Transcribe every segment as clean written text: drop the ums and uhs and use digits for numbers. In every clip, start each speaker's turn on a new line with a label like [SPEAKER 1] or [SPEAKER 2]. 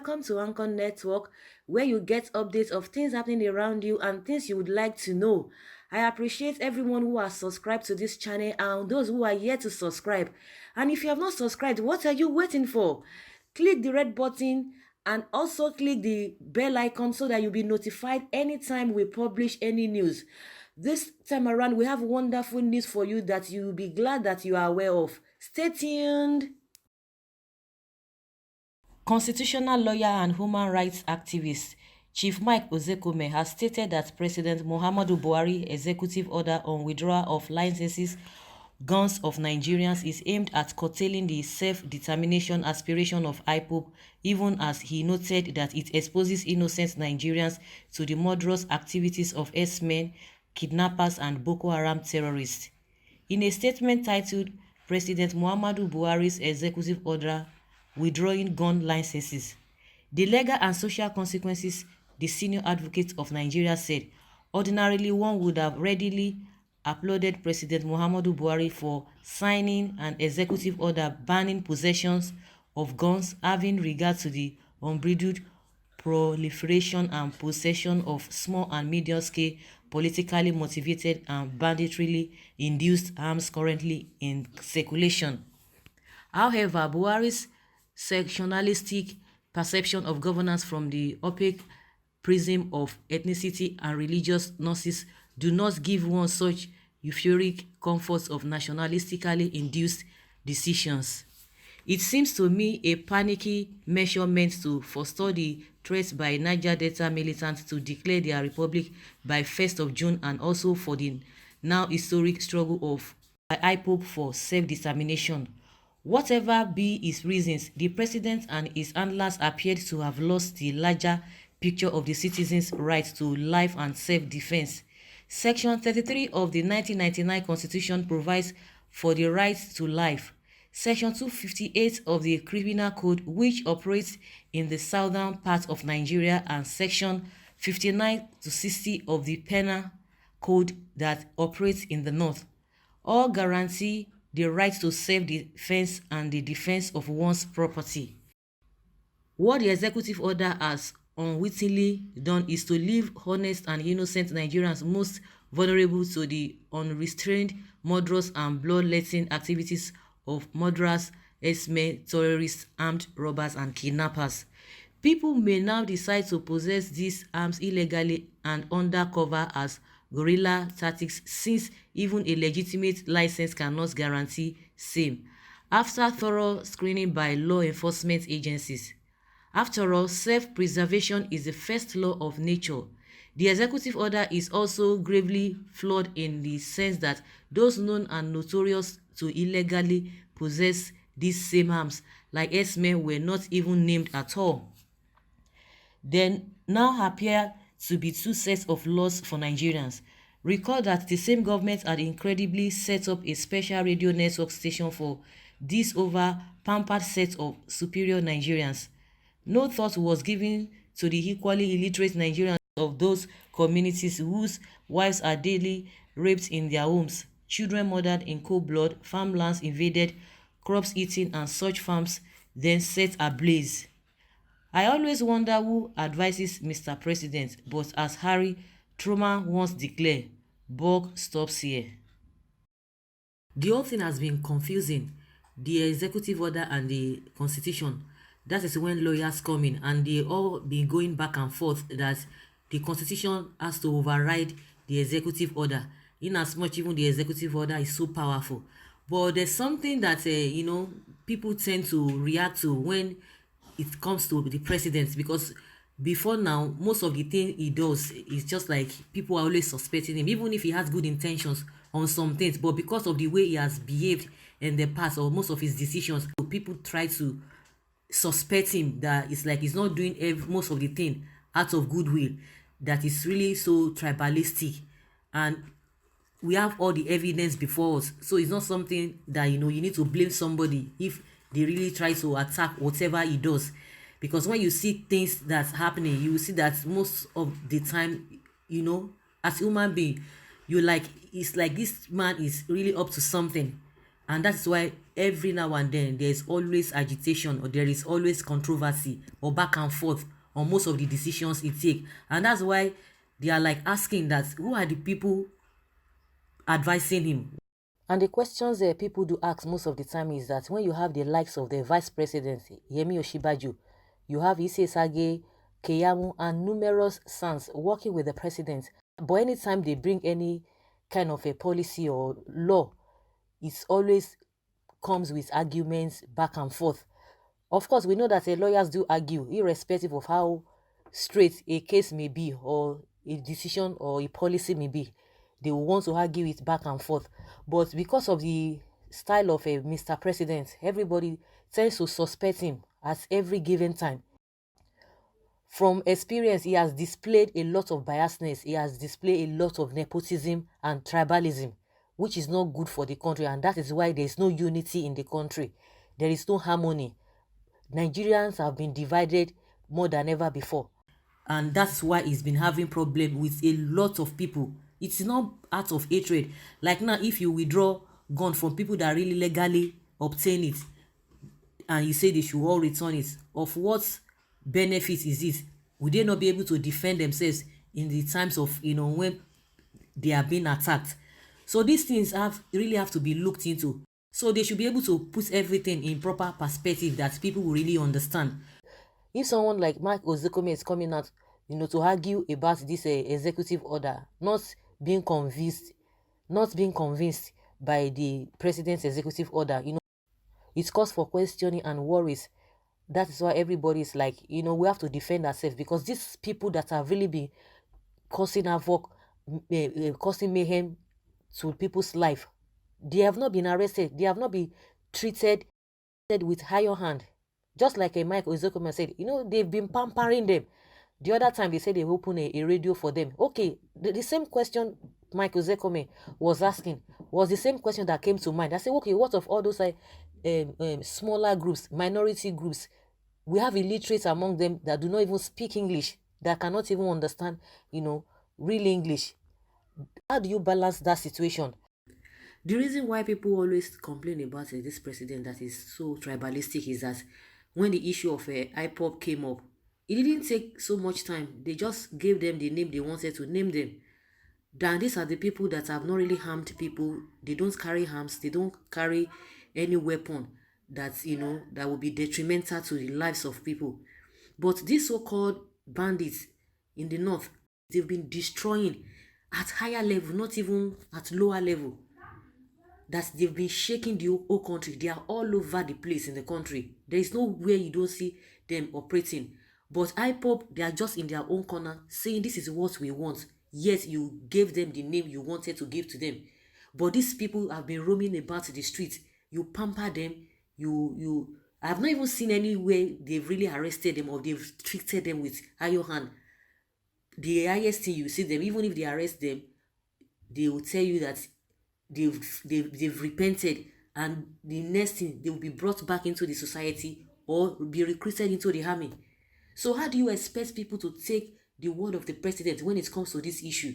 [SPEAKER 1] welcome to Anchor Network, where you get updates of things happening around you and things you would like to know. I appreciate everyone who has subscribed to this channel and those who are yet to subscribe. And if you have not subscribed, what are you waiting for? Click the red button and also click the bell icon so that you'll be notified anytime we publish any news. This time around, we have wonderful news for you that you'll be glad that you are aware of. Stay tuned. Constitutional lawyer and human rights activist Chief Mike Ozekome has stated that President Muhammadu Buhari executive order on withdrawal of licenses guns of Nigerians is aimed at curtailing the self-determination aspiration of Ipob, even as he noted that it exposes innocent Nigerians to the murderous activities of S-men, kidnappers and Boko Haram terrorists. In a statement titled President Muhammadu Buhari's executive order withdrawing gun licenses, the legal and social consequences, the senior advocate of Nigeria said, ordinarily one would have readily applauded President Muhammadu Buhari for signing an executive order banning possessions of guns having regard to the unbridled proliferation and possession of small and medium-scale politically motivated and banditorily induced arms currently in circulation. However, Buhari's sectionalistic perception of governance from the opaque prism of ethnicity and religious nonsense do not give one such euphoric comforts of nationalistically induced decisions. It seems to me a panicky measure meant to forestall the threat by Niger Delta militants to declare their republic by 1st of June and also for the now historic struggle of Ipob for self-determination. Whatever be his reasons, the president and his handlers appeared to have lost the larger picture of the citizens' right to life and self-defense. Section 33 of the 1999 Constitution provides for the right to life. Section 258 of the Criminal Code, which operates in the southern part of Nigeria, and Section 59 to 60 of the Penal Code that operates in the north, all guarantee the right to self-defense and the defense of one's property. What the executive order has unwittingly done is to leave honest and innocent Nigerians most vulnerable to the unrestrained, murderous and bloodletting activities of murderers, herdsmen, terrorists, armed robbers and kidnappers. People may now decide to possess these arms illegally and under cover as guerrilla tactics, since even a legitimate license cannot guarantee same, after thorough screening by law enforcement agencies. After all, self-preservation is the first law of nature. The executive order is also gravely flawed in the sense that those known and notorious to illegally possess these same arms, like S-men, were not even named at all. There now appear to be two sets of laws for Nigerians. Recall that the same government had incredibly set up a special radio network station for this over-pampered set of superior Nigerians. No thought was given to the equally illiterate Nigerians of those communities whose wives are daily raped in their homes, children murdered in cold blood, farmlands invaded, crops eaten, and such farms then set ablaze. I always wonder who advises Mr. President, but as Harry Truman once declared, "Buck stops here." The whole thing has been confusing, the executive order and the constitution. That is when lawyers come in and they all been going back and forth that the constitution has to override the executive order, in as much even the executive order is so powerful. But there's something that people tend to react to when it comes to the president, because before now, most of the thing he does is just like people are always suspecting him, even if he has good intentions on some things. But because of the way he has behaved in the past, or most of his decisions, people try to suspect him that it's like he's not doing most of the thing out of goodwill, that is really so tribalistic. And we have all the evidence before us, so it's not something that you need to blame somebody if they really try to attack whatever he does. Because when you see things that's happening, you will see that most of the time, as human being, it's like this man is really up to something, And that's why every now and then there's always agitation, or there is always controversy or back and forth on most of the decisions he take. And that's why they are like asking that who are the people advising him. And the questions people do ask most of the time is that when you have the likes of the vice president, Yemi Osinbajo, you have Issei Sage, Keyamo, and numerous sons working with the president. But anytime they bring any kind of a policy or law, it always comes with arguments back and forth. Of course, we know that lawyers do argue, irrespective of how straight a case may be, or a decision or a policy may be. They will want to argue it back and forth. But because of the style of a Mr. President, everybody tends to suspect him at every given time. From experience, he has displayed a lot of biasness. He has displayed a lot of nepotism and tribalism, which is not good for the country. And that is why there is no unity in the country. There is no harmony. Nigerians have been divided more than ever before. And that's why he's been having problem with a lot of people. It's not out of hatred. Like now, if you withdraw gun from people that really legally obtain it, and you say they should all return it, of what benefit is it? Would they not be able to defend themselves in the times of, when they are being attacked? So these things really have to be looked into. So they should be able to put everything in proper perspective that people will really understand. If someone like Mike Ozekome is coming out, to argue about this executive order, not being convinced by the president's executive order, it's cause for questioning and worries. That is why everybody is like, we have to defend ourselves, because these people that have really been causing havoc, causing mayhem to people's life, they have not been arrested. They have not been treated with higher hand. Just like a Mike Ozekome said, they've been pampering them. The other time they said they open a radio for them. Okay, the same question Mike Ozekome was asking was the same question that came to mind. I said, okay, what of all those smaller groups, minority groups? We have illiterates among them that do not even speak English, that cannot even understand, real English. How do you balance that situation? The reason why people always complain about this president that is so tribalistic is that when the issue of Ipob came up, it didn't take so much time. They just gave them the name they wanted to name them. Then these are the people that have not really harmed people. They don't carry arms. They don't carry any weapon that, that will be detrimental to the lives of people. But these so-called bandits in the north, they've been destroying at higher level, not even at lower level. That they've been shaking the whole country. They are all over the place in the country. There is nowhere you don't see them operating. But IPOB, they are just in their own corner saying this is what we want. Yet you gave them the name you wanted to give to them. But these people have been roaming about the streets. You pamper them. I have not even seen any way they've really arrested them or they've treated them with iron hand. The highest thing you see them, even if they arrest them, they will tell you that they've repented, and the next thing, they will be brought back into the society or be recruited into the army. So how do you expect people to take the word of the president when it comes to this issue?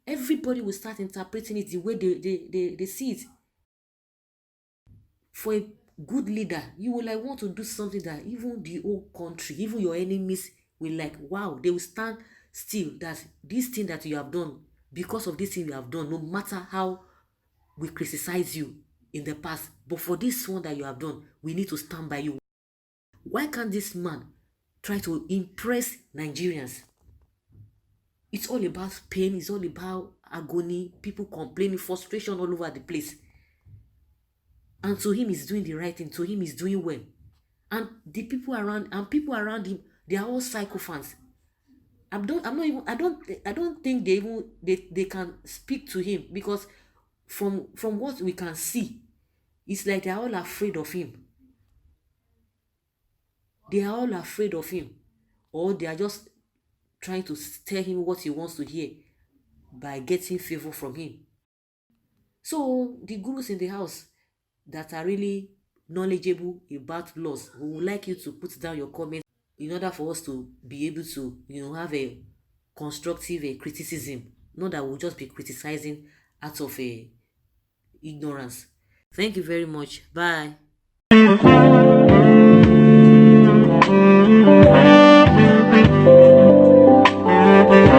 [SPEAKER 1] Everybody will start interpreting it the way they see it. For a good leader, you will want to do something that even the whole country, even your enemies will wow, they will stand still that this thing that you have done, because of this thing you have done, no matter how we criticize you in the past, but for this one that you have done, we need to stand by you. Why can't this man try to impress Nigerians? It's all about pain, it's all about agony, people complaining, frustration all over the place. And to him, he's doing the right thing. To him, he's doing well. And the people around him, they are all psychophants. I don't think they can speak to him, because from what we can see, it's like they're all afraid of him. They are all afraid of him. Or they are just trying to tell him what he wants to hear by getting favor from him. So the gurus in the house that are really knowledgeable about laws, we would like you to put down your comments in order for us to be able to, have a constructive criticism. Not that we'll just be criticizing out of ignorance. Thank you very much. Bye.